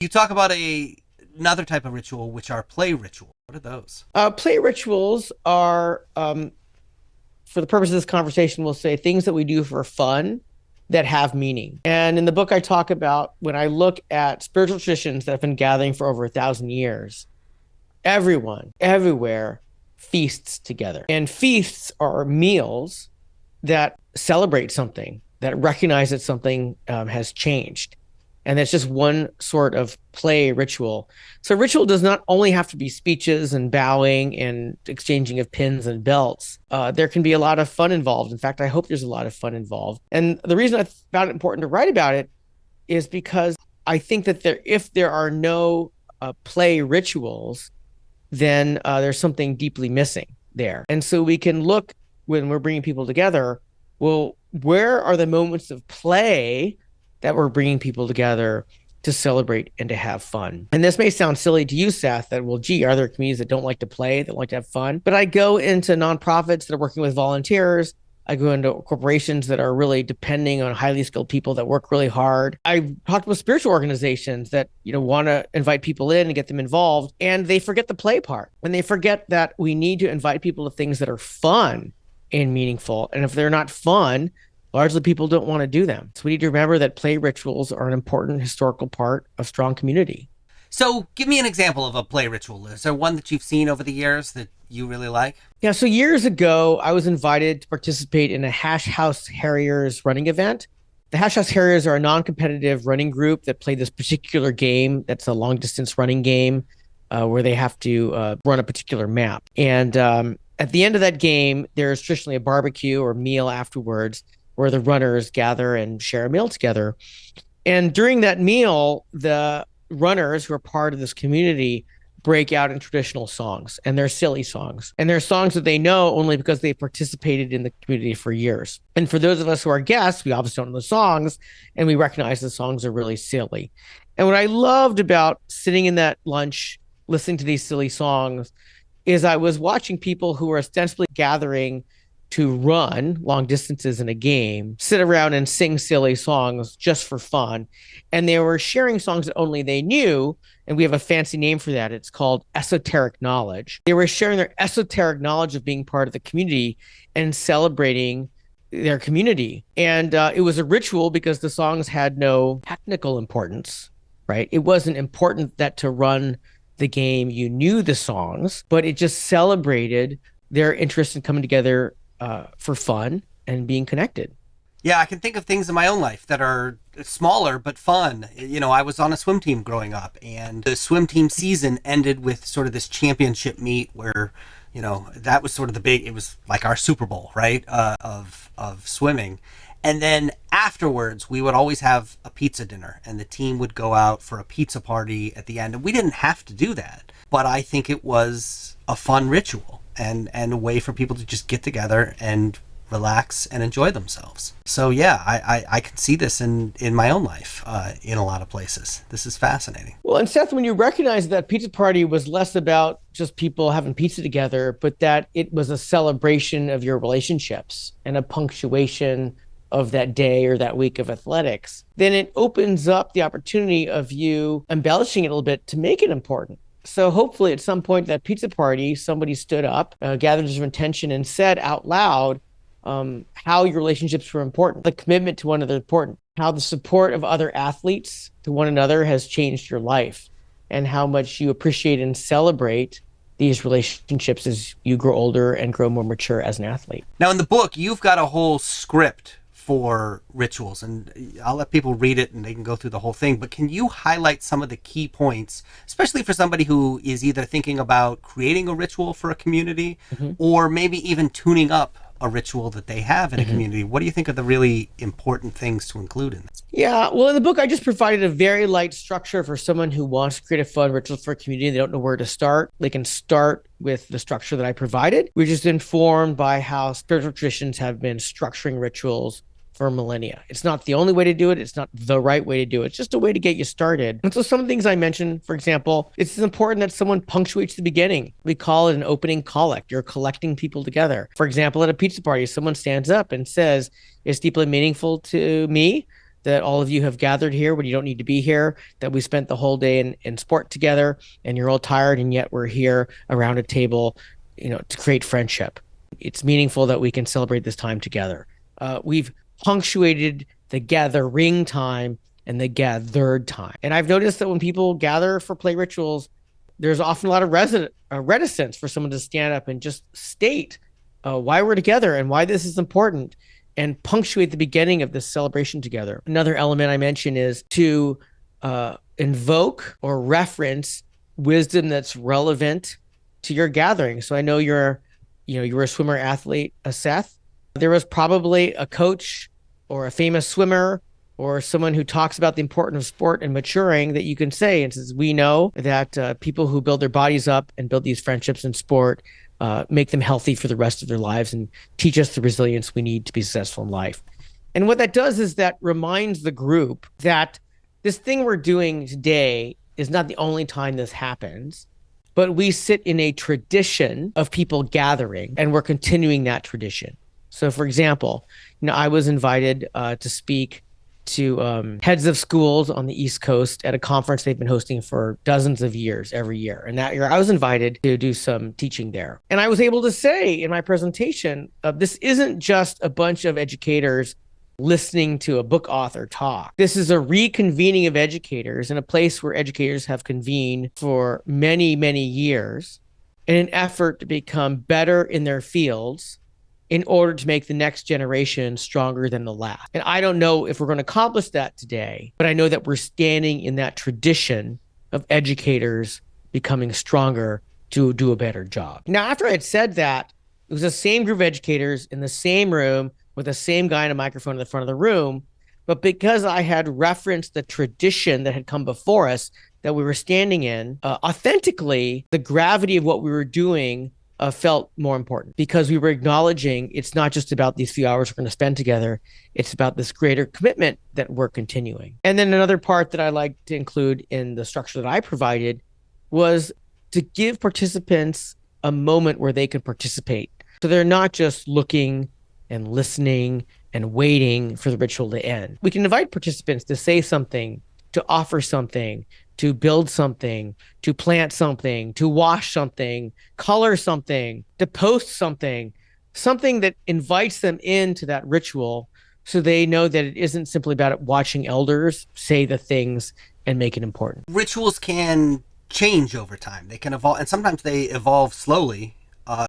You talk about another type of ritual, which are play ritual. What are those? Play rituals are, for the purpose of this conversation, we'll say things that we do for fun that have meaning. And in the book, I talk about when I look at spiritual traditions that have been gathering for over 1,000 years, everyone, everywhere feasts together. And feasts are meals that celebrate something, that recognize that something has changed. And that's just one sort of play ritual. So ritual does not only have to be speeches and bowing and exchanging of pins and belts. There can be a lot of fun involved. In fact, I hope there's a lot of fun involved. And the reason I found it important to write about it is because I think that if there are no play rituals, then there's something deeply missing there. And so we can look when we're bringing people together, well, where are the moments of play that we're bringing people together to celebrate and to have fun? And this may sound silly to you, Seth, that, well, gee, are there communities that don't like to play, that like to have fun? But I go into nonprofits that are working with volunteers. I go into corporations that are really depending on highly skilled people that work really hard. I talked with spiritual organizations that, want to invite people in and get them involved, and they forget the play part. And they forget that we need to invite people to things that are fun and meaningful. And if they're not fun, largely people don't want to do them. So we need to remember that play rituals are an important historical part of strong community. So give me an example of a play ritual. Is there one that you've seen over the years that you really like? Yeah, so years ago, I was invited to participate in a Hash House Harriers running event. The Hash House Harriers are a non-competitive running group that play this particular game that's a long-distance running game where they have to run a particular map. And at the end of that game, there's traditionally a barbecue or meal afterwards where the runners gather and share a meal together. And during that meal, the runners who are part of this community break out in traditional songs, and they're silly songs. And they're songs that they know only because they participated in the community for years. And for those of us who are guests, we obviously don't know the songs, and we recognize the songs are really silly. And what I loved about sitting in that lunch, listening to these silly songs, is I was watching people who were ostensibly gathering to run long distances in a game, sit around and sing silly songs just for fun. And they were sharing songs that only they knew. And we have a fancy name for that. It's called esoteric knowledge. They were sharing their esoteric knowledge of being part of the community and celebrating their community. And it was a ritual because the songs had no technical importance, right? It wasn't important that to run the game you knew the songs, but it just celebrated their interest in coming together for fun and being connected. Yeah, I can think of things in my own life that are smaller but fun. I was on a swim team growing up, and the swim team season ended with sort of this championship meet where, that was sort of it was like our Super Bowl, right? Of swimming. And then afterwards, we would always have a pizza dinner, and the team would go out for a pizza party at the end. And we didn't have to do that, but I think it was a fun ritual and a way for people to just get together and relax and enjoy themselves. So yeah, I can see this in my own life in a lot of places. This is fascinating. Well, and Seth, when you recognize that pizza party was less about just people having pizza together, but that it was a celebration of your relationships and a punctuation of that day or that week of athletics, then it opens up the opportunity of you embellishing it a little bit to make it important. So hopefully at some point that pizza party, somebody stood up, gathered some attention and said out loud how your relationships were important, the commitment to one another important, how the support of other athletes to one another has changed your life, and how much you appreciate and celebrate these relationships as you grow older and grow more mature as an athlete. Now in the book, you've got a whole script for rituals, and I'll let people read it and they can go through the whole thing, but can you highlight some of the key points, especially for somebody who is either thinking about creating a ritual for a community or maybe even tuning up a ritual that they have in a community? What do you think are the really important things to include in this? Yeah, well, in the book, I just provided a very light structure for someone who wants to create a fun ritual for a community and they don't know where to start. They can start with the structure that I provided, which is informed by how spiritual traditions have been structuring rituals for millennia. It's not the only way to do it. It's not the right way to do it. It's just a way to get you started. And so some of the things I mentioned, for example, it's important that someone punctuates the beginning. We call it an opening collect. You're collecting people together. For example, at a pizza party, someone stands up and says, it's deeply meaningful to me that all of you have gathered here when you don't need to be here, that we spent the whole day in sport together and you're all tired and yet we're here around a table, to create friendship. It's meaningful that we can celebrate this time together. We've punctuated the gathering time and the gathered time. And I've noticed that when people gather for play rituals, there's often a lot of reticence for someone to stand up and just state why we're together and why this is important and punctuate the beginning of this celebration together. Another element I mentioned is to invoke or reference wisdom that's relevant to your gathering. So I know you're a swimmer athlete, Seth. There was probably a coach or a famous swimmer or someone who talks about the importance of sport and maturing that you can say. And says, we know that people who build their bodies up and build these friendships in sport make them healthy for the rest of their lives and teach us the resilience we need to be successful in life. And what that does is that reminds the group that this thing we're doing today is not the only time this happens, but we sit in a tradition of people gathering and we're continuing that tradition. So for example, I was invited to speak to heads of schools on the East Coast at a conference they've been hosting for dozens of years every year. And that year I was invited to do some teaching there. And I was able to say in my presentation, this isn't just a bunch of educators listening to a book author talk. This is a reconvening of educators in a place where educators have convened for many, many years in an effort to become better in their fields in order to make the next generation stronger than the last. And I don't know if we're going to accomplish that today, but I know that we're standing in that tradition of educators becoming stronger to do a better job. Now, after I had said that, it was the same group of educators in the same room with the same guy in a microphone in the front of the room. But because I had referenced the tradition that had come before us that we were standing in, authentically, the gravity of what we were doing felt more important because we were acknowledging it's not just about these few hours we're going to spend together. It's about this greater commitment that we're continuing. And then another part that I like to include in the structure that I provided was to give participants a moment where they can participate. So they're not just looking and listening and waiting for the ritual to end. We can invite participants to say something, to offer something, to build something, to plant something, to wash something, color something, to post something that invites them into that ritual so they know that it isn't simply about watching elders say the things and make it important. Rituals can change over time. They can evolve, and sometimes they evolve slowly